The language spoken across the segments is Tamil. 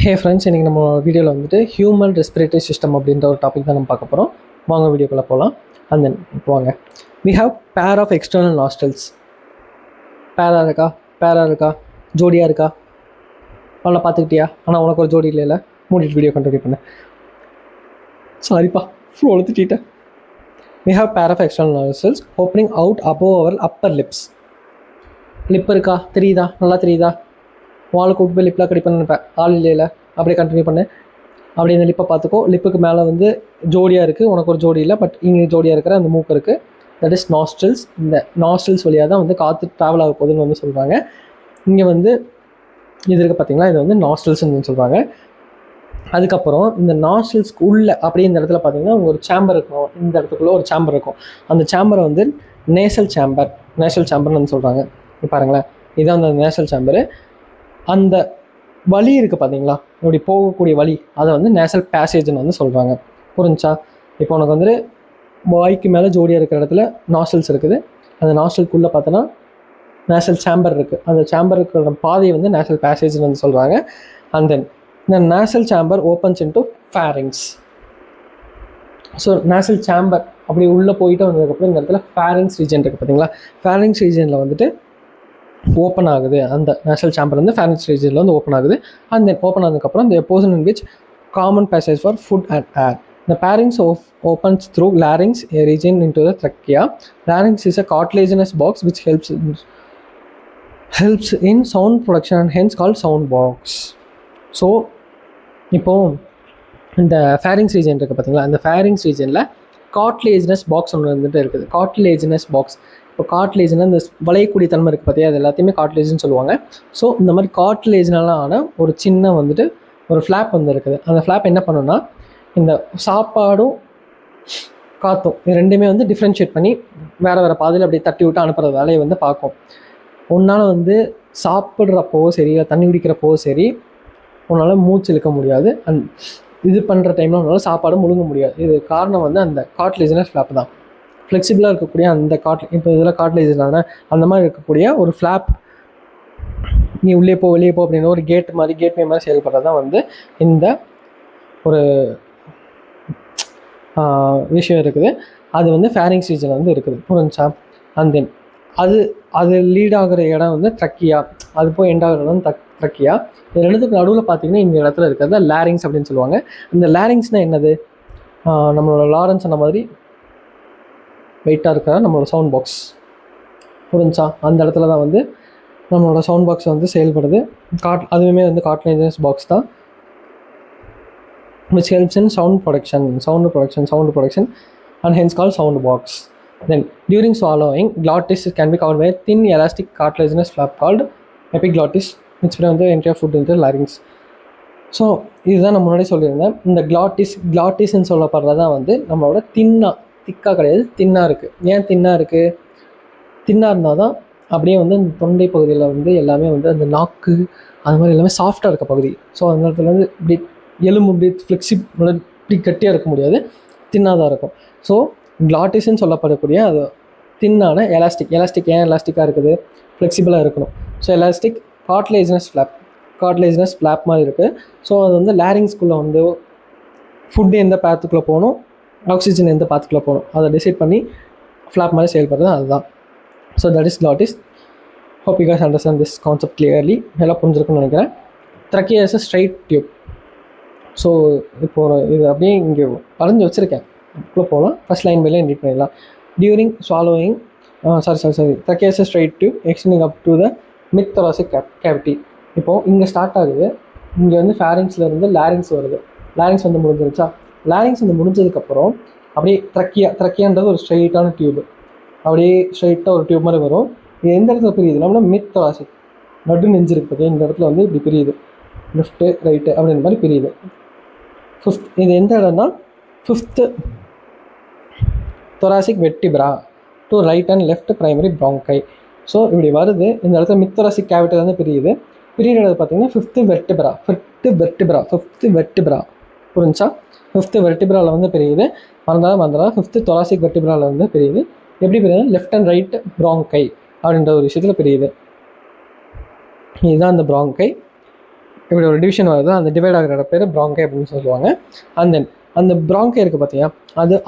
ஹே ஃப்ரெண்ட்ஸ், இன்றைக்கி நம்ம வீடியோவில் வந்துட்டு ஹியூமன் ரெஸ்பிரேட்டரி சிஸ்டம் அப்படின்ற ஒரு டாபிக் தான் நம்ம பார்க்க போகிறோம். வாங்க வீடியோக்குள்ளே போகலாம். அண்ட் தென் இப்போ வாங்க, we have pair of external nostrils. பேராக இருக்கா ஜோடியாக இருக்கா? அவளை பார்த்துக்கிட்டியா? ஆனால் உனக்கு ஒரு ஜோடி இல்லைல்ல. மூடிட்டு வீடியோ கண்டினியூ பண்ணேன். சாரிப்பா, ஃப்ளோவில் திட்டேன். We have pair of external nostrils opening out above our upper lips. Lip இருக்கா? தெரியுதா? நல்லா தெரியுதா? வாழை கூட்டு போய் லிப்லாம் கடி நினைப்பேன். ஆள் இல்லையில. அப்படியே கண்டினியூ பண்ணு. அப்படி இந்த லிப்பை பார்த்துக்கோ. லிப்புக்கு மேலே வந்து ஜோடியாக இருக்குது, உனக்கு ஒரு ஜோடி இல்லை. பட் இங்கே ஜோடியாக இருக்கிற அந்த மூக்கு இருக்குது. That is nostrils. இந்த நாஸ்ட்ரல்ஸ் வழியாக தான் வந்து காற்று ட்ராவல் ஆக போகுதுன்னு வந்து சொல்கிறாங்க. இங்கே வந்து இது இருக்குது பார்த்தீங்களா, இது வந்து நாஸ்ட்ரல்ஸ்ன்னு சொல்கிறாங்க. அதுக்கப்புறம் இந்த நாஸ்ட்ரல்ஸ்க்கு உள்ளே அப்படியே இந்த இடத்துல பார்த்தீங்கன்னா ஒரு சேம்பர் இருக்கும். இந்த இடத்துக்குள்ளே ஒரு சேம்பர் இருக்கும். அந்த சேம்பரை வந்து நேசல் சேம்பர்னு வந்து சொல்கிறாங்க. பாருங்களேன், இதுதான் அந்த நேசல் சேம்பரு. அந்த வலி இருக்குது பார்த்தீங்களா, இப்படி போகக்கூடிய வலி, அதை வந்து நேசல் பேசேஜ்னு வந்து சொல்கிறாங்க. புரிஞ்சா? இப்போ உனக்கு வந்து வாய்க்கு மேலே ஜோடியாக இருக்கிற இடத்துல நாஸ்ட்ரல்ஸ் இருக்குது. அந்த நாஸ்ட்ரல்குள்ளே பார்த்தோன்னா நேசல் சேம்பர் இருக்குது. அந்த சேம்பர் இருக்கிற பாதையை வந்து நேசல் பேசேஜ்னு வந்து சொல்கிறாங்க. அண்ட் தென் இந்த nasal chamber opens into fairings. So nasal chamber அப்படி உள்ளே போயிட்டு வந்ததுக்கப்புறம் இந்த இடத்துல ஃபேரிங்ஸ் ரீஜன் இருக்குது பார்த்தீங்களா. ஃபேரிங்ஸ் ரீஜனில் வந்துட்டு ஓப்பன் ஆகுது. அந்த நேஷனல் சேம்பர் வந்து ஃபேரிங்ஸ் ரீஜனில் வந்து ஓப்பன் ஆகுது. அண்ட் தென் ஓப்பன் ஆனதுக்கப்புறம் இந்த portion in which common passage for food and air. The pharynx opens through larynx, a region into the trachea. Larynx is a cartilaginous box which helps in sound production and hence called sound box. So இப்போ இந்த ஃபேரிங்ஸ் ரீஜன் இருக்குது பார்த்தீங்களா, அந்த ஃபேரிங்ஸ் ரீஜனில் கார்டிலேஜினஸ் பாக்ஸ் ஒன்று வந்துட்டு இருக்குது. கார்டிலேஜினஸ் பாக்ஸ், இப்போ கார்டிலேஜ்னா இந்த வளையக்கூடிய தன்மை இருக்குது பார்த்தியா, அது எல்லாத்தையுமே கார்டிலேஜ்னு சொல்லுவாங்க. ஸோ இந்த மாதிரி கார்டிலேஜ்னால ஆன ஒரு சின்ன வந்துட்டு ஒரு ஃப்ளாப் வந்து இருக்குது. அந்த ஃப்ளாப் என்ன பண்ணுன்னா, இந்த சாப்பாடும் காற்றும் இது ரெண்டுமே வந்து டிஃப்ரென்ஷியேட் பண்ணி வேறு பாதையில் அப்படியே தட்டி விட்டு அனுப்புகிற வேலையை வந்து பார்க்கும். உன்னால் வந்து சாப்பிட்றப்போ சரி, இல்லை தண்ணி குடிக்கிறப்போ சரி, உன்னால் மூச்சு இழுக்க முடியாது. இது பண்ணுற டைமில் உன்னால் சாப்பாடும் முழுங்க முடியாது. இது காரணம் வந்து அந்த கார்டிலேஜினஸ் ஃப்ளாப் தான். ஃப்ளெக்சிபிளாக இருக்கக்கூடிய அந்த இப்போ இதில் கார்டிலேஜ் தானே, அந்த மாதிரி இருக்கக்கூடிய ஒரு ஃப்ளாப், நீ உள்ளே போ வெளியே போ அப்படின்னு ஒரு கேட்வே மாதிரி செயல்படுறது தான் வந்து இந்த ஒரு விஷயம் இருக்குது. அது வந்து ஃபேரிங்ஸ் ரீஜனில் வந்து இருக்குது. புரிஞ்சா? அண்ட் தென் அது லீட் ஆகிற இடம் வந்து ட்ரக்கியா, அது போய் எண்ட் ஆகிற இடம் ட்ரக்கியா. இது ரெண்டுத்துக்கு நடுவில் பார்த்தீங்கன்னா இந்த இடத்துல இருக்கிறது லாரிங்ஸ் அப்படின்னு சொல்லுவாங்க. இந்த லாரிங்ஸ்னால் என்னது? நம்மளோட லாரன்ஸ் அந்த மாதிரி வெயிட்டாக இருக்கிற நம்மளோட சவுண்ட் பாக்ஸ். புரிஞ்சா? அந்த இடத்துல தான் வந்து நம்மளோட சவுண்ட் பாக்ஸ் வந்து செயல்படுது. அதுவுமே வந்து கார்டிலேஜினஸ் பாக்ஸ் தான், which helps in sound production and hence called sound box. Then during swallowing, glottis can be covered by a thin elastic cartilaginous flap called epiglottis, which prevents the entry of food into the larynx. So இதுதான் நான் முன்னாடி சொல்லியிருந்தேன். இந்த கிளாட்டிஸ்ன்னு சொல்லப்படுறதான் வந்து நம்மளோட திக்காக கிடையாது, தின்னாக இருக்குது. ஏன் தின்னாக இருக்குது? தின்னாக இருந்தால் தான் அப்படியே வந்து அந்த தொண்டை பகுதியில் வந்து எல்லாமே வந்து அந்த நாக்கு அது மாதிரி எல்லாமே சாஃப்டாக இருக்க பகுதி. ஸோ அந்த இடத்துல வந்து இப்படி எலும்பு இப்படி இப்படி கட்டியாக இருக்க முடியாது, தின்னாக தான் இருக்கும். ஸோ கிளாட்டிஸ்ன்னு சொல்லப்படக்கூடிய அது தின்னான எலாஸ்டிக் ஏன் எலாஸ்டிக்காக இருக்குது? ஃப்ளெக்சிபிளாக இருக்கணும். ஸோ எலாஸ்டிக் கார்டிலேஜினஸ் ஃப்ளாப் மாதிரி இருக்குது. ஸோ அது வந்து லாரிங்ஸ்குள்ளே வந்து ஃபுட்டு எந்த பாத்துக்குள்ளே போகணும், ஆக்சிஜன் எந்த பாத்துக்குள்ளே போகணும், அதை டிசைட் பண்ணி ஃப்ளாப் மாதிரி செயல்படுறது அதுதான். So that is glottis. Hope you guys understand this concept clearly. எல்லாம் புரிஞ்சிருக்குன்னு நினைக்கிறேன். Trachea is a straight tube. So இப்போது இது அப்படியே இங்கே வரைஞ்சி வச்சுருக்கேன், அதுக்குள்ளே போகலாம். ஃபஸ்ட் லைன் மேலே எடிட் பண்ணிடலாம். During swallowing trachea is a straight tube extending up to the mid thoracic cavity. இப்போது இங்கே ஸ்டார்ட் ஆகுது, இங்கே வந்து ஃபேரிங்ஸில் இருந்து லாரிங்ஸ் வருது. லாரிங்ஸ் வந்து முடிஞ்சிருச்சா? லாரிங்ஸ் வந்து முடிஞ்சதுக்கப்புறம் அப்படியே ட்ரக்கியான்றது ஒரு ஸ்ட்ரெயிட்டான டியூப், அப்படியே ஸ்ட்ரெயிட்டாக ஒரு டியூப் மாதிரி வரும். இது எந்த இடத்துல பிரியுது? நம்மளோட மிட் thoracic நடு நெஞ்சு இருக்குது, இந்த இடத்துல வந்து இப்படி பிரியுது, லெஃப்ட்டு ரைட்டு அப்படின்ற மாதிரி பிரியுது. இது எந்த இடம்னா 5th thoracic vertebra to right and left primary bronchi. So இப்படி வருது, இந்த இடத்துல மிட் thoracic கேவிட்டி வந்து பிரியுது. பிரியிறது பார்த்தீங்கன்னா 5th vertebra. புரிஞ்சா? 5th vertebraவில் வந்து பிரியுது. மறந்துடா 5th thoracic vertebraவில் வந்து பிரியுது. எப்படி பிரியுது? லெஃப்ட் அண்ட் ரைட் bronchi அப்படின்ற ஒரு விஷயத்தில் பிரியுது. இதுதான் அந்த bronchi. இப்படி ஒரு டிவிஷன் வருது, அந்த டிவைட் ஆகிற பேர் ப்ராங்கை அப்படின்னு சொல்லுவாங்க. அண்ட் தென் அந்த ப்ராங்கை இருக்குது பார்த்தியா,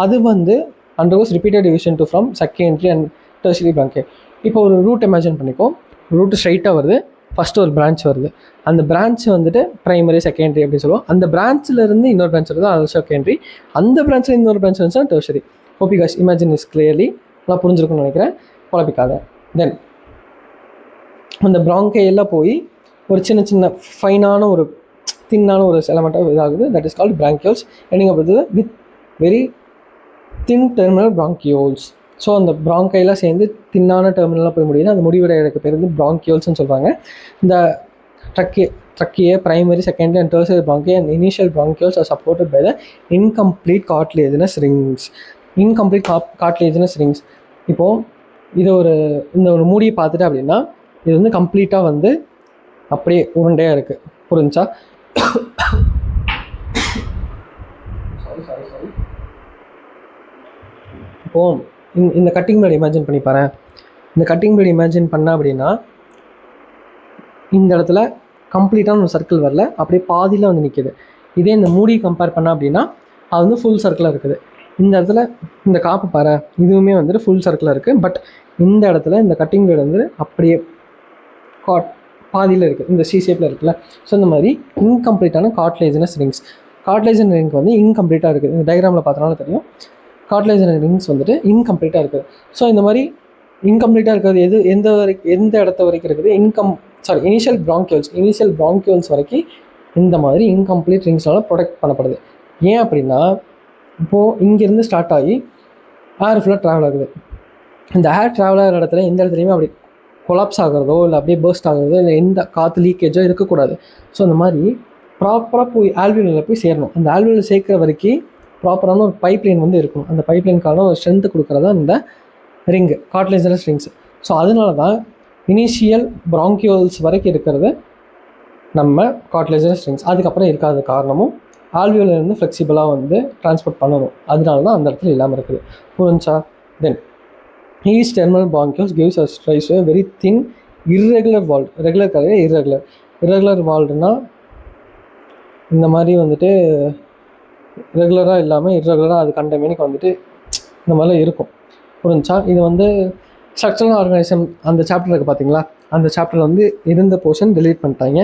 அது வந்து undergoes repeated division to from secondary and tertiary bronchi. இப்போ ஒரு ரூட் இமேஜின் பண்ணிக்கோ, ரூட்டு ஸ்ட்ரைட்டாக வருது, ஃபஸ்ட்டு ஒரு பிரான்ச் வருது, அந்த பிரான்ச் வந்துட்டு ப்ரைமரி செகண்டரி அப்படின்னு சொல்லுவோம். அந்த பிரான்ச்சிலேருந்து இன்னொரு பிரான்ச் வருது, அது செகண்டரி. அந்த பிரான்ச்சில் இன்னொரு பிரான்ச் வந்துச்சுன்னா tertiary. Hope you guys imagine is clearly. நல்லா புரிஞ்சிருக்கும்னு நினைக்கிறேன், குழப்பிக்காத. தென் அந்த ப்ராங்கையெல்லாம் போய் ஒரு சின்ன சின்ன ஃபைனான ஒரு தின்னான ஒரு எலமெண்ட்டாக இதாகுது, that is called bronchioles. Ending up with very thin terminal bronchioles. So அந்த ப்ராங்கைலாம் சேர்ந்து தின்னான டெர்மினலாக போய் முடியுது, அந்த முடிவடைகிறதுக்கு பேர் வந்து பிராங்கியோல்ஸ்னு சொல்கிறாங்க. இந்த trachea, primary, secondary and tertiary bronchi and initial bronchioles are supported by the incomplete cartilaginous rings. Incomplete cartilaginous rings. இப்போது இது இந்த ஒரு மூடியை பார்த்துட்டு அப்படின்னா இது வந்து கம்ப்ளீட்டாக வந்து அப்படியே உருண்டையாக இருக்குது, புரிஞ்சா? இப்போது இந்த கட்டிங் பிளேட் இமேஜின் பண்ணி பாரு. இந்த கட்டிங் பிளேட் இமேஜின் பண்ண அப்படின்னா இந்த இடத்துல கம்ப்ளீட்டான ஒரு சர்க்கிள் வரல, அப்படியே பாதியில் வந்து நிற்கிது. இதே இந்த மூடி கம்பேர் பண்ண அப்படின்னா அது வந்து ஃபுல் சர்க்கிளாக இருக்குது. இந்த இடத்துல இந்த காப்பு பாரு, இதுவுமே வந்துட்டு ஃபுல் சர்க்கிளாக இருக்குது. பட் இந்த இடத்துல இந்த கட்டிங் பிளேட் வந்து அப்படியே பாதியில் இருக்குது, இந்த சி ஷேப்பில் இருக்குல்ல. ஸோ இந்த மாதிரி இன்கம்ப்ளீட்டான கார்ட்லேஜனஸ் ரிங்ஸ். கார்ட்லேஜன் ரிங் வந்து இன்கம்ப்ளீட்டாக இருக்குது. இந்த டயக்ராமில் பார்த்தனால தெரியும், கார்ட்லேஜன் ரிங்ஸ் வந்துட்டு இன்கம்ப்ளீட்டாக இருக்குது. ஸோ இந்த மாதிரி இன்கம்ப்ளீட்டாக இருக்கிறது எந்த இடத்த வரைக்கும் இருக்குது, இனிஷியல் ப்ராங்கியோல்ஸ் வரைக்கும் இந்த மாதிரி இன்கம்ப்ளீட் ரிங்ஸ்னால ப்ரொடெக்ட் பண்ணப்படுது. ஏன் அப்படின்னா இப்போது இங்கேருந்து ஸ்டார்ட் ஆகி ஏர் ஃபுல்லாக ட்ராவல் ஆகுது. இந்த ஏர் ட்ராவல் ஆகிற இடத்துல எந்த இடத்துலையுமே அப்படி கொலாப்ஸ் ஆகிறதோ இல்லை அப்படியே பர்ஸ்ட் ஆகிறதோ இல்லை எந்த காற்று லீக்கேஜோ இருக்கக்கூடாது. ஸோ இந்த மாதிரி ப்ராப்பராக போய் ஆல்வியோலில் போய் சேரணும். அந்த ஆல்வியோலில் சேர்க்குற வரைக்கும் ப்ராப்பரான ஒரு பைப்லைன் வந்து இருக்கணும். அந்த பைப்லைனுக்கான ஒரு ஸ்ட்ரென்த்து கொடுக்குறதா இந்த ரிங்கு, கார்ட்லேஜனஸ் ரிங்ஸ். ஸோ அதனால தான் இனிஷியல் ப்ராங்கியோல்ஸ் வரைக்கும் இருக்கிறது நம்ம கார்ட்லேஜனஸ் ரிங்ஸ். அதுக்கப்புறம் இருக்காத காரணமும் ஆல்வியோலேருந்து ஃப்ளெக்சிபிளாக வந்து ட்ரான்ஸ்போர்ட் பண்ணணும், அதனால தான் அந்த இடத்துல இல்லாமல் இருக்குது, புரிஞ்சா? தென் each terminal bronchioles gives us rise to a very thin irregular walled, regular colour irregular walledனா இந்த மாதிரி வந்துட்டு ரெகுலராக இல்லாமல் இர்ரெகுலராக அது கண்டமேனிக்கு வந்துட்டு இந்த மாதிரிலாம் இருக்கும், புரிஞ்சா? இது வந்து ஸ்ட்ரக்சரல் ஆர்கனைசம் அந்த சாப்டர் இருக்குது பார்த்தீங்களா, அந்த சாப்டரில் வந்து இருந்த போர்ஷன் டெலீட் பண்ணிட்டாங்க.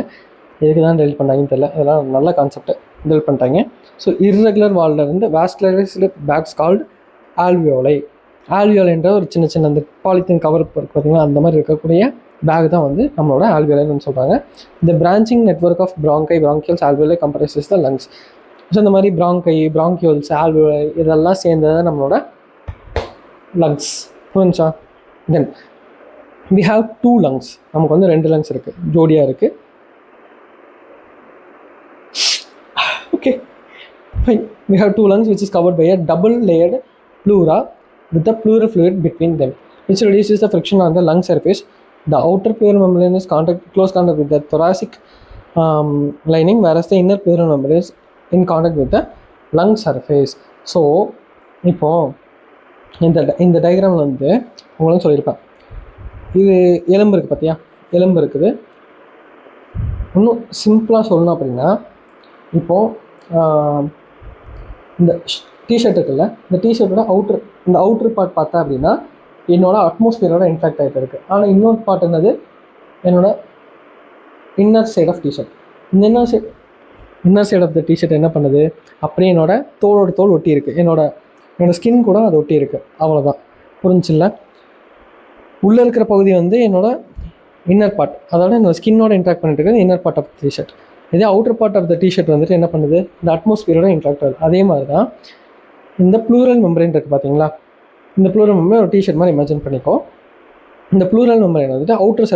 எதுக்கு தான் டெலிட் பண்ணாங்கன்னு தெரியல, இதெல்லாம் நல்ல கான்செப்ட், டெலிட் பண்ணிட்டாங்க. ஸோ இர்ரெகுலர் வால்லேருந்து வாஸ்குலரைஸ்டு பேக்ஸ் கால்டு ஆல்வியோலை. ஆல்வியோலைன்ற ஒரு சின்ன சின்ன அந்த பாலித்தீன் கவர் பார்த்தீங்கன்னா அந்த மாதிரி இருக்கக்கூடிய பேக் தான் வந்து நம்மளோட ஆல்வியோலைன்னு சொல்கிறாங்க. இந்த branching network of bronchioles alveoli comprises the lungs. So இந்த மாதிரி ப்ராங்கியோல்ஸ் ஆல்வியோலை இதெல்லாம் சேர்ந்தது நம்மளோட லங்ஸ், புரிஞ்சா? Then we have 2 lungs. நமக்கு வந்து 2 lungs இருக்குது, ஜோடியாக இருக்குது. Okay, fine. We have 2 lungs which is covered by a double layered pleura with the pleural fluid between them, which reduces the friction on the lung surface. The outer pleural membrane is close contact with the thoracic lining, whereas the inner pleural membrane is in contact with the lung surface. So இப்போது இந்த டயக்ராமில் வந்து உங்களுக்கு சொல்லியிருப்பேன், இது எலும்பு இருக்குது பார்த்தியா, எலும்பு இருக்குது. இன்னும் சிம்பிளாக சொல்லணும் அப்படின்னா இப்போது இந்த டிஷர்ட் இருக்குல்ல, இந்த டிஷர்ட்டோட அவுட்ரு பார்ட் பார்த்தா அப்படின்னா என்னோடய அட்மாஸ்பியரோட இன்ஃபெக்ட் ஆகிட்டு இருக்குது. ஆனால் இன்னொரு பார்ட் என்னது, என்னோடய இன்னர் சைட் ஆஃப் டிஷர்ட். இந்த inner side of the T-shirt என்ன பண்ணுது, அப்படியே என்னோட தோலோட தோல் ஒட்டி இருக்குது, என்னோடய ஸ்கின் கூட அது ஒட்டி இருக்குது, அவ்வளோதான், புரிஞ்சில்ல? உள்ளே இருக்கிற பகுதி வந்து என்னோடய இன்னர் பார்ட், அதாவது என்னோடய ஸ்கின்னோட இன்ட்ராக்ட் பண்ணிட்டு இருக்குது இன்னர் பார்ட் ஆஃப் டிஷர்ட். இதே outer part of the T-shirt வந்துட்டு என்ன பண்ணுது, இந்த அட்மாஸ்பியரோட இன்ட்ராக்ட் ஆகுது. அதே மாதிரி தான் இந்த ப்ளூரல் மெம்பரேன் இருக்குது பார்த்தீங்களா, இந்த ப்ளூரல் மெம்பரேன் ஒரு டிஷர்ட் மாதிரி இமேஜின் பண்ணிக்கோ. இந்த ப்ளூரல் மெம்பரேன் வந்துட்டு அவுட்டர்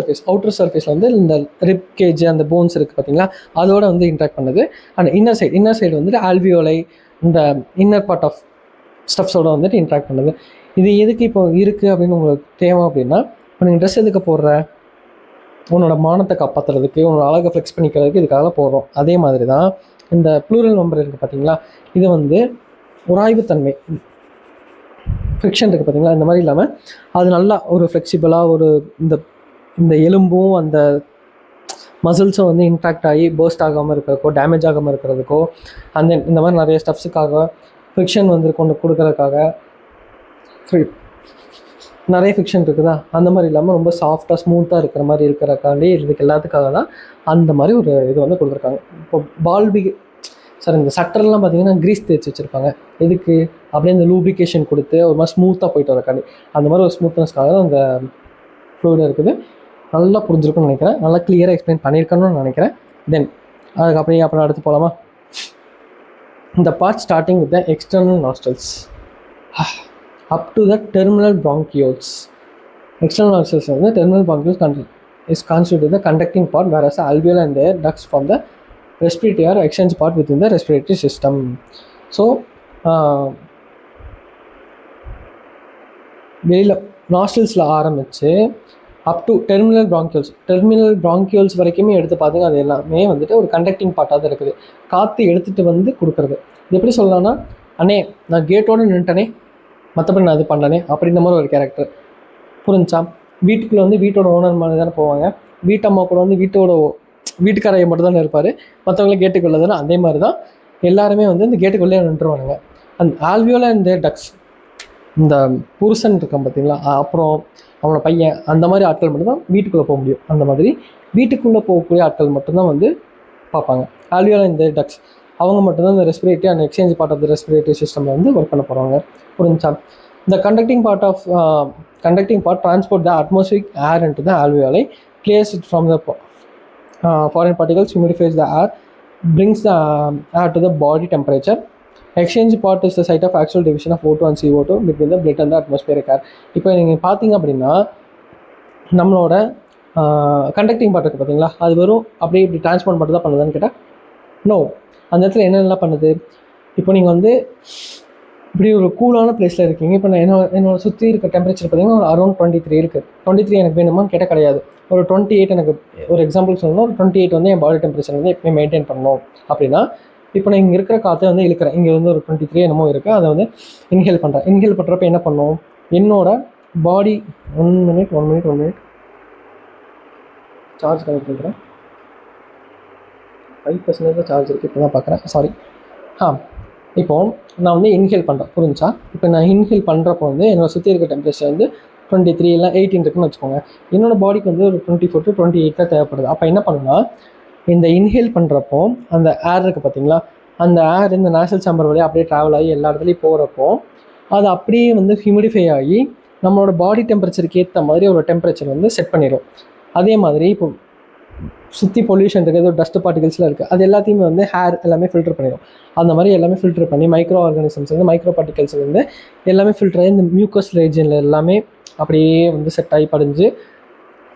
சர்ஃபேஸில் வந்து இந்த ரிப் கேஜ் அந்த போன்ஸ் இருக்குது பார்த்தீங்களா, அதோட வந்து இன்ட்ராக்ட் பண்ணுது. அண்ட் இன்னர் சைடு வந்துட்டு ஆல்வியோலை இந்த இன்னர் பார்ட் ஆஃப் ஸ்டப்ஸோட வந்துட்டு இன்ட்ராக்ட் பண்ணுது. இது எதுக்கு இப்போ இருக்குது அப்படின்னு உங்களுக்கு தேவை அப்படின்னா, இப்போ நீங்கள் ட்ரெஸ் எதுக்கு போடுற, உன்னோட மானத்தை காப்பாற்றுறதுக்கு, உன்னோட அழகை ஃப்ளெக்ஸ் பண்ணிக்கிறதுக்கு இதுக்காக போடுறோம். அதே மாதிரி தான் இந்த ப்ளூரல் மெம்பர் இருக்குது பார்த்தீங்களா, இது வந்து உராய்வுத்தன்மை ஃப்ரிக்ஷன் இருக்குது பார்த்தீங்களா, இந்த மாதிரி இல்லாமல் அது நல்லா ஒரு ஃப்ளெக்சிபிளாக ஒரு இந்த எலும்பும் அந்த மசில்ஸும் வந்து இன்ட்ராக்ட் ஆகி பர்ஸ்ட் ஆகாமல் இருக்கிறதுக்கோ, டேமேஜ் ஆகாமல் இருக்கிறதுக்கோ, அந்த இந்த மாதிரி நிறைய ஸ்டெப்ஸுக்காக, ஃபிக்ஷன் வந்து கொண்டு கொடுக்கறதுக்காக, நிறைய ஃபிக்ஷன் இருக்குதா, அந்த மாதிரி இல்லாமல் ரொம்ப சாஃப்டாக ஸ்மூத்தாக இருக்கிற மாதிரி இருக்கிறக்காண்டி இதுக்கு எல்லாத்துக்காக தான் அந்த மாதிரி ஒரு இது வந்து கொடுத்துருக்காங்க. இப்போ சார் இந்த சட்டர்லாம் பார்த்தீங்கன்னா க்ரீஸ் தேய்ச்சி வச்சுருப்பாங்க. எதுக்கு அப்படியே இந்த லூப்ரிகேஷன் கொடுத்து ஒரு மாதிரி ஸ்மூத்தாக போயிட்டு வரக்காண்டி, அந்த மாதிரி ஒரு ஸ்மூத்னஸ்க்காக தான் அந்த ஃப்ளூயிட் இருக்குது. நல்லா புரிஞ்சிருக்குன்னு நினைக்கிறேன், நல்லா கிளியராக எக்ஸ்பிளைன் பண்ணியிருக்கணும்னு நினைக்கிறேன். தென் அப்புறம் அடுத்து போகலாமா? இந்த part starting with the external nostrils up to the terminal bronchioles. External nostrils வந்து terminal bronchioles is constituted the conducting part, whereas the alveoli and their ducts form the respiratory or exchange part within the respiratory system. So வெளியில் நாஸ்ட்ரல்ஸில் ஆரம்பித்து அப் டு டெர்மினல் ப்ராங்கியோல்ஸ் வரைக்குமே எடுத்து பார்த்தீங்கன்னா அது எல்லாமே வந்துட்டு ஒரு கண்டக்டிங் பார்ட்டாக தான் இருக்குது. காற்று எடுத்துகிட்டு வந்து கொடுக்குறது. இது எப்படி சொல்லலாம்னா, அண்ணே நான் கேட்டோடு நின்ட்டனே, மற்றபடி நான் இது பண்ணனே அப்படின்ற மாதிரி ஒரு கேரக்டர். புரிஞ்சா? வீட்டுக்குள்ளே வந்து வீட்டோட ஓனர் மாதிரி தானே போவாங்க. வீட்டம்மா கூட வந்து வீட்டுக்காரையை மட்டும் தானே இருப்பார், மற்றவங்கள கேட்டுக்குள்ளே தானே. அதே மாதிரி தான் எல்லாருமே வந்து இந்த கேட்டுக்குள்ளே நின்றுவானுங்க. அந்த ஆல்வியோலா இந்த டக்ஸ், இந்த புருஷன் இருக்கான் பார்த்தீங்களா, அப்புறம் அவனோட பையன், அந்த மாதிரி ஆட்கள் மட்டும்தான் வீட்டுக்குள்ளே போக முடியும். அந்த மாதிரி வீட்டுக்குள்ளே போகக்கூடிய ஆட்கள் மட்டும்தான் வந்து பார்ப்பாங்க. ஆல்வியோலா இந்த டக்ஸ் அவங்க மட்டும்தான் இந்த respiratory and exchange part of the respiratory சிஸ்டமில் வந்து ஒர்க் பண்ண போகிறாங்க. புரிஞ்சா? இந்த conducting part transport the atmospheric air into the alveoli, clears it from the foreign particles, humidifies the air, brings the air to the body temperature. Exchange part is the site of actual division of O2 and CO2 between the blood and the atmospheric air. இப்போ நீங்கள் பார்த்தீங்க அப்படின்னா நம்மளோட கண்டக்டிங் பார்ட் இருக்குது பார்த்தீங்களா, அது வெறும் அப்படியே இப்படி டிரான்ஸ்போர்ட் மட்டும் தான் பண்ணுதான்னு கேட்டால் நோ. அந்த இடத்துல என்னென்னலாம் பண்ணுது? இப்போ நீங்கள் வந்து இப்படி ஒரு கூலான பிளேஸில் இருக்கீங்க. இப்போ நான் என்னோட சுற்றி இருக்க டெம்பரேச்சர் பார்த்தீங்கன்னா ஒரு அரௌண்ட் 23 இருக்குது. 23 எனக்கு வேணுமான்னு கேட்டால் கிடையாது. ஒரு 28 எனக்கு ஒரு எக்ஸாம்பிள் சொல்லணும். ஒரு 28 வந்து என் பாடி டெம்பரேச்சர் வந்து எப்பவுமே மெயின்டைன் பண்ணணும் அப்படின்னா, இப்போ நான் இங்கே இருக்கிற காற்றை வந்து இழுக்கிறேன். இங்கே வந்து ஒரு 23 என்னமோ இருக்குது, அதை வந்து இன்ஹேல் பண்ணுறப்ப என்ன பண்ணும்? என்னோட பாடி 1 மினிட் சார்ஜ் கனெக்ட் பண்ணுறேன். 5% தான் சார்ஜ் இருக்குது, இப்போ தான் பார்க்குறேன், சாரி. இப்போது நான் வந்து இன்ஹேல் பண்ணுறேன். புரிஞ்சா? இப்போ நான் இன்ஹேல் பண்ணுறப்போ வந்து என்னோட சுற்றி இருக்க டெம்பரேச்சர் வந்து 23 இல்லை 18 இருக்குன்னு வச்சுக்கோங்க. என்னோடய பாடிக்கு வந்து ஒரு 24 to 28 தான் தேவைப்படுது. அப்போ என்ன பண்ணுன்னா, இந்த இன்ஹேல் பண்ணுறப்போ அந்த ஏர் இருக்குது பார்த்தீங்களா, அந்த ஏர் இந்த நேஷனல் சேம்பர் வழியாக அப்படியே ட்ராவல் ஆகி எல்லா இடத்துலையும் போகிறப்போ அது அப்படியே வந்து ஹியூமிடிஃபை ஆகி நம்மளோட பாடி டெம்பரேச்சருக்கு ஏற்ற மாதிரி ஒரு டெம்பரேச்சர் வந்து செட் பண்ணிடும். அதே மாதிரி இப்போ சுற்றி பொல்யூஷன் இருக்குது, ஒரு டஸ்ட் பார்ட்டிகல்ஸ்லாம் இருக்குது, அது எல்லாத்தையுமே வந்து ஹேர் எல்லாமே ஃபில்டர் பண்ணிடும். அந்த மாதிரி எல்லாமே ஃபில்டர் பண்ணி மைக்ரோ ஆர்கானிசம்ஸ் வந்து மைக்ரோ பார்ட்டிகல்ஸ் வந்து எல்லாமே ஃபில்டர் ஆகி இந்த மியூக்கஸ் ரீஜனில் எல்லாமே அப்படியே வந்து செட் ஆகி படிஞ்சு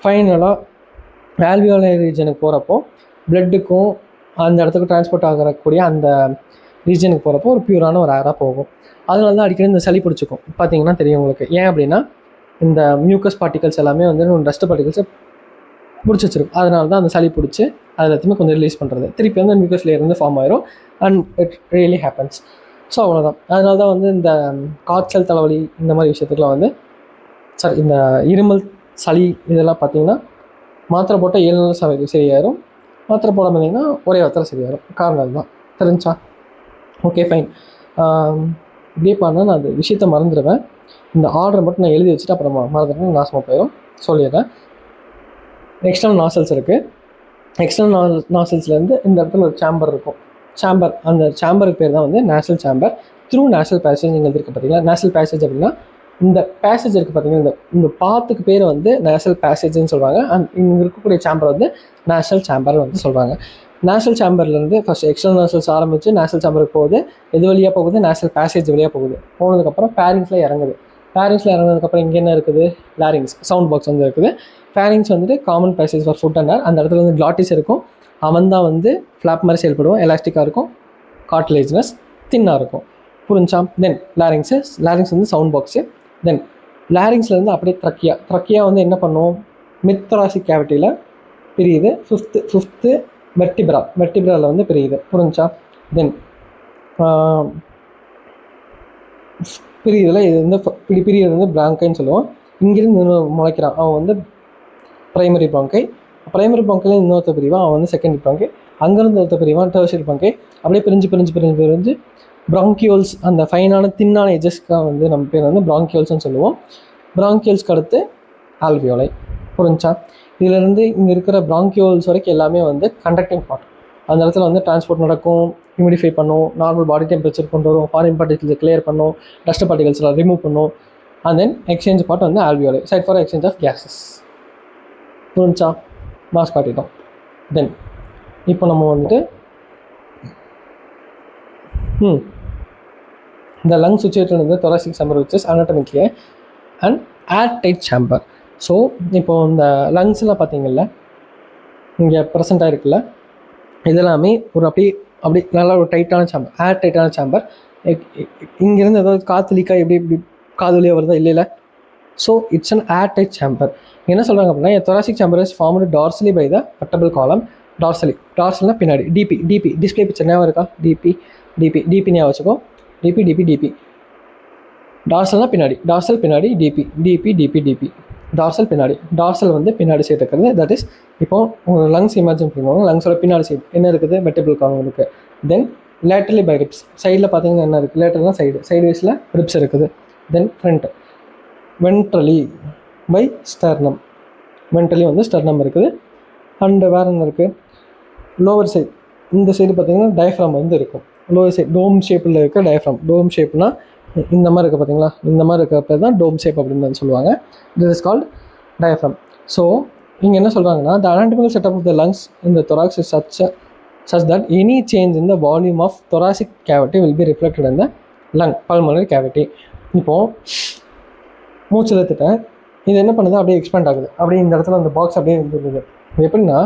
ஃபைனலாக ஆல்வியோலர் ரீஜனுக்கு போகிறப்போ பிளட்டுக்கும் அந்த இடத்துக்கு டிரான்ஸ்போர்ட் ஆகக்கூடிய அந்த ரீஜனுக்கு போகிறப்போ ஒரு பியூரான ஒரு ஏராக போகும். அதனால தான் அடிக்கடி இந்த சளி பிடிச்சிக்கும். பார்த்தீங்கன்னா தெரியும் உங்களுக்கு. ஏன் அப்படின்னா இந்த மியூக்கஸ் பார்ட்டிகல்ஸ் எல்லாமே வந்து டஸ்ட் பார்ட்டிகல்ஸை பிடிச்சி வச்சிருக்கும். அதனால தான் அந்த சளி பிடிச்சி அது எல்லாத்தையுமே கொஞ்சம் ரிலீஸ் பண்ணுறது. திருப்பி வந்து மியூக்கஸ் லேயர் வந்து ஃபார்ம் ஆயிரும் and it really happens. So அவ்வளோதான். அதனால தான் வந்து இந்த காய்ச்சல், தலைவலி இந்த மாதிரி விஷயத்துக்குலாம் வந்து இந்த இருமல், சளி இதெல்லாம் பார்த்தீங்கன்னா மாத்திரை போட்டால் 7 நாள் சரியாயிரும், மாத்திரை போட பார்த்தீங்கன்னா ஒரே வாரத்தில் சரியாயிரும். காரணம் அதுதான். தெரிஞ்சா? Okay fine. இப்படியே பண்ணால் நான் அந்த விஷயத்த மறந்துடுவேன். இந்த ஆர்டரை மட்டும் நான் எழுதி வச்சுட்டு அப்புறமா மறந்துடுவேன், நாசமாக போயிடும். சொல்லிடுறேன். எக்ஸ்டர்னல் நாசல்ஸ் இருக்குது. எக்ஸ்டர்னல் நாசல்ஸ்லேருந்து இந்த இடத்துல ஒரு சேம்பர் இருக்கும். அந்த சேம்பருக்கு பேர் தான் வந்து national chamber. Through national passage இங்கே இருக்குது பார்த்தீங்களா. நேஷனல் பேசேஜ் அப்படின்னா இந்த பேசேஜ் இருக்குது பார்த்தீங்கன்னா, இந்த பாத்துக்கு பேர் வந்து நேஷனல் பேசேஜ்னு சொல்லுவாங்க. அண்ட் இங்கே இருக்கக்கூடிய சேம்பர் வந்து நேஷனல் சேம்பர் வந்து சொல்கிறாங்க. நேஷனல் சேம்பர்லேருந்து ஃபஸ்ட் எக்ஸ்டர்னல் நாசல்ஸ் ஆரம்பித்து நேஷனல் சேம்பருக்கு போகுது. எது வழியாக போகுது? நேஷனல் பேசேஜ் வழியாக போகுது. போனதுக்கப்புறம் ஃபேரிங்ஸில் இறங்குது. ஃபேரிங்ஸில் இறங்கினதுக்கப்புறம் இங்கே என்ன இருக்குது? லாரிங்ஸ், சவுண்ட் பாக்ஸ் வந்து இருக்குது. ஃபேரிங்ஸ் வந்துட்டு common passage for food and ஏர். அந்த இடத்துல வந்து கிளாட்டிஸ் இருக்கும். அவன் தான் வந்து ஃப்ளாப் மாதிரி செயல்படுவோம். எலாஸ்டிக்காக இருக்கும், கார்ட்லேஜ்னஸ் தின்னாக இருக்கும். புரிஞ்சா? தென் லாரிங்ஸ் வந்து சவுண்ட் பாக்ஸு. தென் லாரிங்ஸ்லேருந்து அப்படியே த்ரக்கியா வந்து என்ன பண்ணுவோம்? மித்தராசிக் கேவிட்டியில் பிரியுது. ஃபிஃப்த்து வெர்டிபிராவில் வந்து பிரியுது. புரிஞ்சா? தென் பிரியுதில் இது வந்து பிரியுது வந்து பிராங்கைன்னு சொல்லுவோம். இங்கிருந்து முளைக்கிறான் அவன் வந்து ப்ரைமரி பிராங்கை. ப்ரைமரி பங்கில் இன்னொருத்த பிரிவான், அவன் வந்து செகண்டரி பங்கு. அங்கேருந்து ஒருத்த பிரிவான் டெர்ஷரி பங்கு. அப்படியே பிரிஞ்சு ப்ராங்கியோல்ஸ், அந்த ஃபைனான தின்னான எஜஸ்க்காக வந்து நம்ம பேர் வந்து ப்ராங்கியோல்ஸ்னு சொல்லுவோம். ப்ராங்கியோல்ஸ்க்கு அடுத்து ஆல்வியோலை. புரிஞ்சா? இதிலேருந்து இங்கே இருக்கிற ப்ராங்கியோல்ஸ் வரைக்கும் எல்லாமே வந்து கண்டக்டிங் பார்ட். அந்த இடத்துல வந்து டிரான்ஸ்போர்ட் நடக்கும், ஹியூமிடிஃபை பண்ணும், நார்மல் பாடி டெம்பரேச்சர் கொண்டு வரும், ஃபாரின் பார்ட்டிகல்ஸை கிளியர் பண்ணும், டஸ்ட் பார்ட்டிகல்ஸ்லாம் ரிமூவ் பண்ணும். அண்ட் தென் எக்ஸ்சேஞ்ச் பார்ட் வந்து alveoli, site for exchange of gases. புரிஞ்சா? மாஸ் காட்டிட்டோம். தென் இப்போ நம்ம வந்துட்டு the lung situated in the thoracic chamber which is anatomically an airtight chamber. So இப்போ இந்த லங்ஸ்லாம் பார்த்தீங்கல்ல, இங்கே ப்ரெசென்ட் ஆகிருக்குல்ல, இதெல்லாமே ஒரு அப்படி நல்லா ஒரு டைட்டான சேம்பர், ஏர் டைட்டான சேம்பர். இங்கேருந்து ஏதாவது காற்று லீக்காக எப்படி காது வழியாக வருதா? இல்லை. So it's an air tight chamber. என்ன சொல்கிறாங்க அப்படின்னா, thoracic chamber is formed dorsally by the vertebral column. டார்சல்னா பின்னாடி. டிபி டிஸ்பிளே பிக்சர் ஞாபகம் இருக்கா? டிபி ஞாபகம் வச்சுக்கோ. டிபி டார்சல்னா பின்னாடி, டார்சல் பின்னாடி, டிபி டார்சல் பின்னாடி. டார்சல் வந்து பின்னாடி சைடு இருக்கிறது. தட் இஸ் இப்போ உங்கள் லங்ஸ் இமேஜின் பண்ணுவாங்க. லங்ஸோட பின்னாடி சைடு என்ன இருக்குது? வெர்டிபிள் காலம் இருக்குது. தென் லேட்டரலி பை ரிப்ஸ், சைடில் பார்த்தீங்கன்னா என்ன இருக்குது? லேட்டரல்னா சைடு வைஸில் ரிப்ஸ் இருக்குது. Then front ventrally by sternum, ventrally வந்து ஸ்டர்னம் இருக்குது. அண்டு வேறு என்ன இருக்குது? லோவர் சைடு, இந்த சைடு பார்த்தீங்கன்னா டயஃப்ராம் வந்து இருக்கும். லோவர் சைடு டோம் ஷேப்பில் இருக்க டயஃப்ராம். டோம் ஷேப்னால் இந்த மாதிரி இருக்குது பார்த்தீங்களா? இந்த மாதிரி இருக்கப்போ தான் டோம் ஷேப் அப்படின்னு சொல்லுவாங்க. This is called diaphragm. So இங்கே என்ன சொல்கிறாங்கன்னா, the anatomical setup of the lungs in the thorax is such that any change in the volume of thoracic cavity will be reflected in the lung pulmonary cavity. இப்போது மூச்சு இழுத்துட்டேன், இது என்ன பண்ணுது? அப்படியே எக்ஸ்பேண்ட் ஆகுது. அப்படியே இந்த இடத்துல அந்த பாக்ஸ் அப்படியே வந்துருக்குது. எப்படின்னா,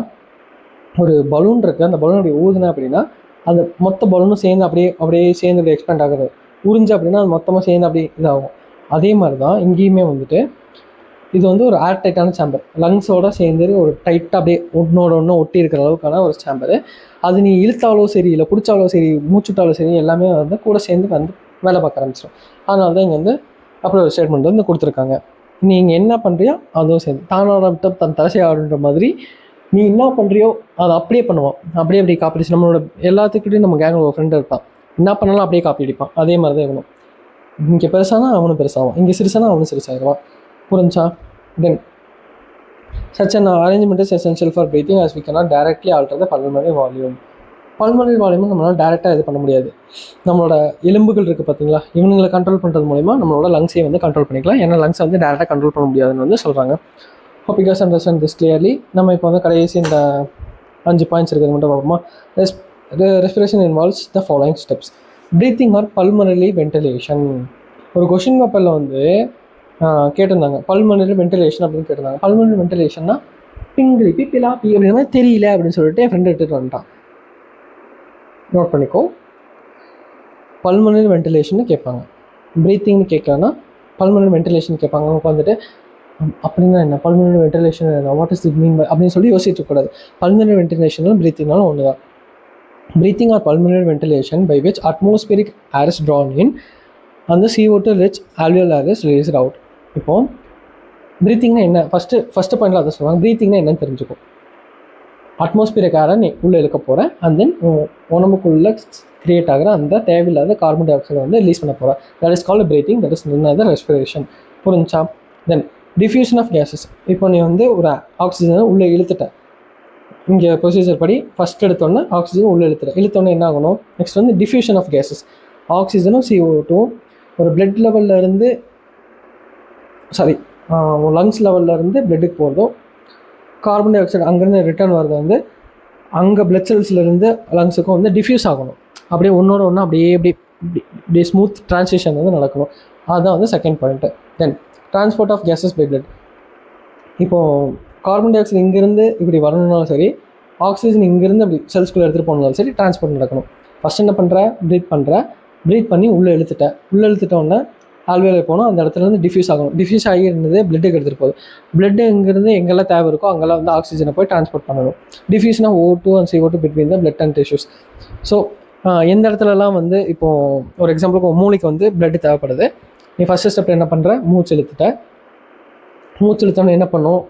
ஒரு பலூன் இருக்குது, அந்த பலூன் அப்படி ஊதுனேன் அப்படின்னா அந்த மொத்த பலூனும் சேர்ந்து அப்படியே சேர்ந்து அப்படி எக்ஸ்பேண்ட் ஆகுது. உறிஞ்சு அப்படின்னா அது மொத்தமாக சேர்ந்து அப்படி இதாகும். அதே மாதிரி தான் இங்கேயுமே வந்துட்டு இது வந்து ஒரு ஏர் டைட்டான சேம்பர். லங்ஸோடு சேர்ந்து ஒரு டைட்டாக அப்படியே ஒன்று ஒட்டி இருக்கிற அளவுக்கான ஒரு சேம்பரு. அது நீ இழுத்தாலோ சரி, இல்லை பிடிச்சாலோ சரி, மூச்சுட்டாலோ சரி, எல்லாமே வந்து கூட சேர்ந்து வந்து வேலை பார்க்க ஆரம்பிச்சிடும். அதனால தான் இங்கே வந்து அப்படி ஒரு ஸ்டேட்மெண்ட் வந்து கொடுத்துருக்காங்க. நீங்கள் என்ன பண்ணுறியோ அதுவும் சேர்ந்து தானோட விட்ட தன் தலசை ஆடுன்ற மாதிரி நீ என்ன பண்ணுறியோ அதை அப்படியே பண்ணுவான். அப்படியே காப்பி. நம்மளோட எல்லாத்துக்கிட்டையும் நம்ம கேங்கில் ஒரு ஃப்ரெண்டு இருப்பான், என்ன பண்ணாலும் அப்படியே காப்பி அடிப்பான். அதே மாதிரி தான் இருக்கணும். இங்கே பெருசானா அவனும் பெருசாகும், இங்கே சிறுசானா அவனும் சிறுசாகிடுவான். புரிஞ்சா? தென் such an arrangement is essential for breathing as we cannot directly alter the pulmonary volume. Pulmonary volume நம்மளால் டேரெக்டாக இது பண்ண முடியாது. நம்மளோட எலும்புகள் இருக்குது பார்த்தீங்களா, இவங்களை கண்ட்ரோல் பண்ணுறது மூலிமா நம்மளோட லங்ஸையை வந்து கண்ட்ரோல் பண்ணிக்கலாம். ஏன்னா லங்ஸை வந்து டேரெக்டாக கண்ட்ரோல் பண்ண முடியாதுன்னு வந்து சொல்கிறாங்க. hope you guys understand this clearly. நம்ம இப்போ வந்து கடைசி இந்த 5 பாயிண்ட்ஸ் இருக்கிறது மட்டும் பார்ப்போமா. Respiration involves the following steps. Breathing or pulmonary ventilation. ஒரு கொஷின் பேப்பரில் வந்து கேட்டிருந்தாங்க, பல்மனரி வென்டிலேஷன் அப்படின்னு கேட்டிருந்தாங்க. பல்மனரி வென்டிலேஷன்னா பிங்கிலி பிப்பிலாப்பி அப்படின்ற மாதிரி தெரியல அப்படின்னு சொல்லிட்டு என் ஃப்ரெண்டு எடுத்துகிட்டு வந்துட்டான். நோட் பண்ணிக்கோ, பல்மனரி வென்டிலேஷன் கேட்பாங்க. ப்ரீத்திங்னு கேட்கலன்னா பல்மனரி வென்டிலேஷன் கேட்பாங்க. அவங்க வந்துட்டு அப்படின்னா என்ன, pulmonary ventilation what is it mean அப்படின்னு சொல்லி யோசிச்சுக்கூடாது. பல்மனரி வென்டிலேஷனும் ப்ரீத்திங்னாலும் ஒன்று தான். Breathing or pulmonary ventilation by which atmospheric air is drawn in and the CO2 rich alveolar air is released out. இப்போ ப்ரீத்திங்னா என்ன, ஃபஸ்ட்டு பாயிண்டில் அதை சொல்லுவாங்க. ப்ரீத்திங்னா என்னன்னு தெரிஞ்சுக்கும். அட்மாஸ்பியரிக் ஏரை நீ உள்ளே இழுக்க போகிறேன், அண்ட் தென் உடம்புக்குள்ளே கிரியேட் ஆகிற அந்த தேவையில்லாத கார்பன் டை ஆக்சைடை வந்து ரிலீஸ் பண்ண போகிறேன். That is called breathing, that is non respiration. புரிஞ்சா? Then diffusion of gases. இப்போ நீ வந்து ஒரு ஆக்சிஜனை உள்ளே இழுத்துட்ட, இங்கே ப்ரொசீஜர் படி ஃபஸ்ட் எடுத்தோன்னே ஆக்சிஜன் உள்ளே இழுத்தோன்னே என்ன ஆகணும், நெக்ஸ்ட் வந்து டிஃப்யூஷன் ஆஃப் கேஸஸ். ஆக்சிஜனும் CO2 ஒரு பிளட் லெவலில் இருந்து லங்ஸ் லெவலில் இருந்து பிளட்டுக்கு போகிறதோ, கார்பன் டை ஆக்சைடு அங்கேருந்து ரிட்டர்ன் வரது வந்து அங்கே பிளட் செல்ஸ்லேருந்து லங்ஸுக்கும் வந்து டிஃப்யூஸ் ஆகணும். அப்படியே ஒன்றோட ஒன்று அப்படியே ஸ்மூத் ட்ரான்ஸ்லேஷன் வந்து நடக்கணும். அதுதான் வந்து second point. Then transport of gases by blood. இப்போது கார்பன் டை ஆக்சைடு இங்கேருந்து இப்படி வரணுன்னாலும் சரி, ஆக்சிஜன் இங்கேருந்து அப்படி செல்ஸ்குள்ளே எடுத்துகிட்டு போனாலும் சரி, டிரான்ஸ்போர்ட் நடக்கணும். ஃபஸ்ட் என்ன பண்ணுற, ப்ரீத் பண்ணி உள்ளே இழுத்துட்டோன்னே ஆல்வேலை போனால் அந்த இடத்துலேருந்து டிஃப்யூஸ் ஆகணும். டிஃப்யூஸ் ஆகி இருந்தது பிளட்டுக்கு எடுத்துகிட்டு போகுது. பிளட்டு இங்கேருந்து எங்கெல்லாம் தேவை இருக்கோ அங்கெல்லாம் வந்து ஆக்சிஜனை போய் டிரான்ஸ்போர்ட் பண்ணணும். டிஃப்யூஸ்னா O2 and CO2 between the blood and tissues. So எந்த இடத்துலலாம் வந்து இப்போது ஒரு எக்ஸாம்பிளுக்கு மூளைக்கு வந்து பிளட் தேவைப்படுது. நீ ஃபஸ்ட்டு ஸ்டெப் என்ன பண்ணுற, மூச்சு இழுத்தோன்னே என்ன பண்ணும்,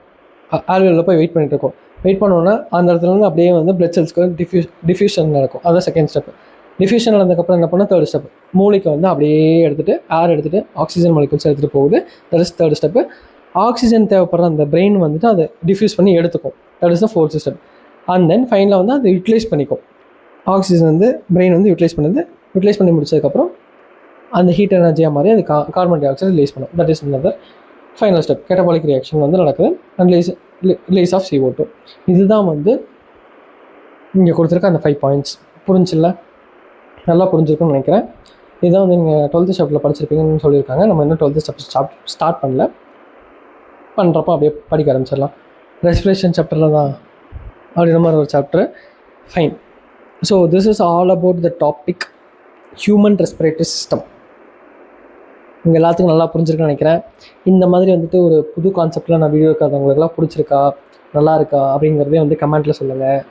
ஆல்வியோவில் போய் வெயிட் பண்ணிட்டு இருக்கோம். வெயிட் பண்ணோன்னா அந்த இடத்துல வந்து அப்படியே வந்து பிளட் செல்ஸ்க்கு டிஃப்யூஷன் நடக்கும். அதான் செகண்ட் ஸ்டெப். டிஃப்யூஷன் நடந்ததுக்கப்புறம் என்ன பண்ணால் தேர்ட் ஸ்டெப். மூளைக்கு வந்து அப்படியே எடுத்துகிட்டு ஏர் எடுத்துகிட்டு ஆக்சிஜன் மாலிகுல்ஸ் எடுத்துகிட்டு போகுது. That is third step. Oxygen தேவைப்படுற அந்த பிரெயின் வந்துட்டு அதை டிஃப்யூஸ் பண்ணி எடுத்துக்கும். That is the fourth step. And then ஃபைனலாக வந்து அதை யூட்டிலைஸ் பண்ணிக்கும். ஆக்சிஜன் வந்து பிரெயின் வந்து யூட்டிலைஸ் பண்ணி முடிச்சதுக்கப்புறம் அந்த ஹீட் எனர்ஜியாக மாதிரி அது கார்பன் டை ஆக்சைடு ரிலீஸ் பண்ணும். That is another final step. Catabolic reaction வந்து நடக்குது அண்ட் ரிலீஸ் ஆஃப் CO2. இதுதான் வந்து இங்கே கொடுத்துருக்க அந்த 5 பாயிண்ட்ஸ். புரிஞ்சில்ல? நல்லா புரிஞ்சிருக்குன்னு நினைக்கிறேன். இதுதான் வந்து நீங்கள் 12th சாப்டரில் படிச்சிருப்பீங்கன்னு சொல்லியிருக்காங்க. நம்ம இன்னும் 12th ஸ்டார்ட் பண்ணல. பண்ணுறப்போ அப்படியே படிக்க ஆரம்பிச்சிடலாம். ரெஸ்பிரேஷன் சாப்டரில் தான் அப்படின்ற மாதிரி ஒரு chapter. Fine. So this is all about the topic human respiratory system. உங்கள் எல்லாத்துக்கும் நல்லா புரிஞ்சிருக்குன்னு நினைக்கிறேன். இந்த மாதிரி வந்துட்டு ஒரு புது கான்செப்டில் நான் வீடியோ இருக்காதவங்களுக்குலாம் பிடிச்சிருக்கா, நல்லா இருக்கா அப்படிங்கிறதே வந்து கமெண்ட்டில் சொல்லுங்கள்.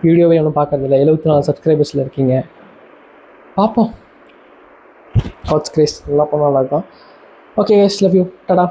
வீடியோவே ஒன்றும் பார்க்கறதில்ல, 74 சப்ஸ்கிரைபர்ஸில் இருக்கீங்க. பார்ப்போம். காட்ஸ் கிரேஸ் நல்லா பண்ணாலும் தான். Okay, love you. டடா.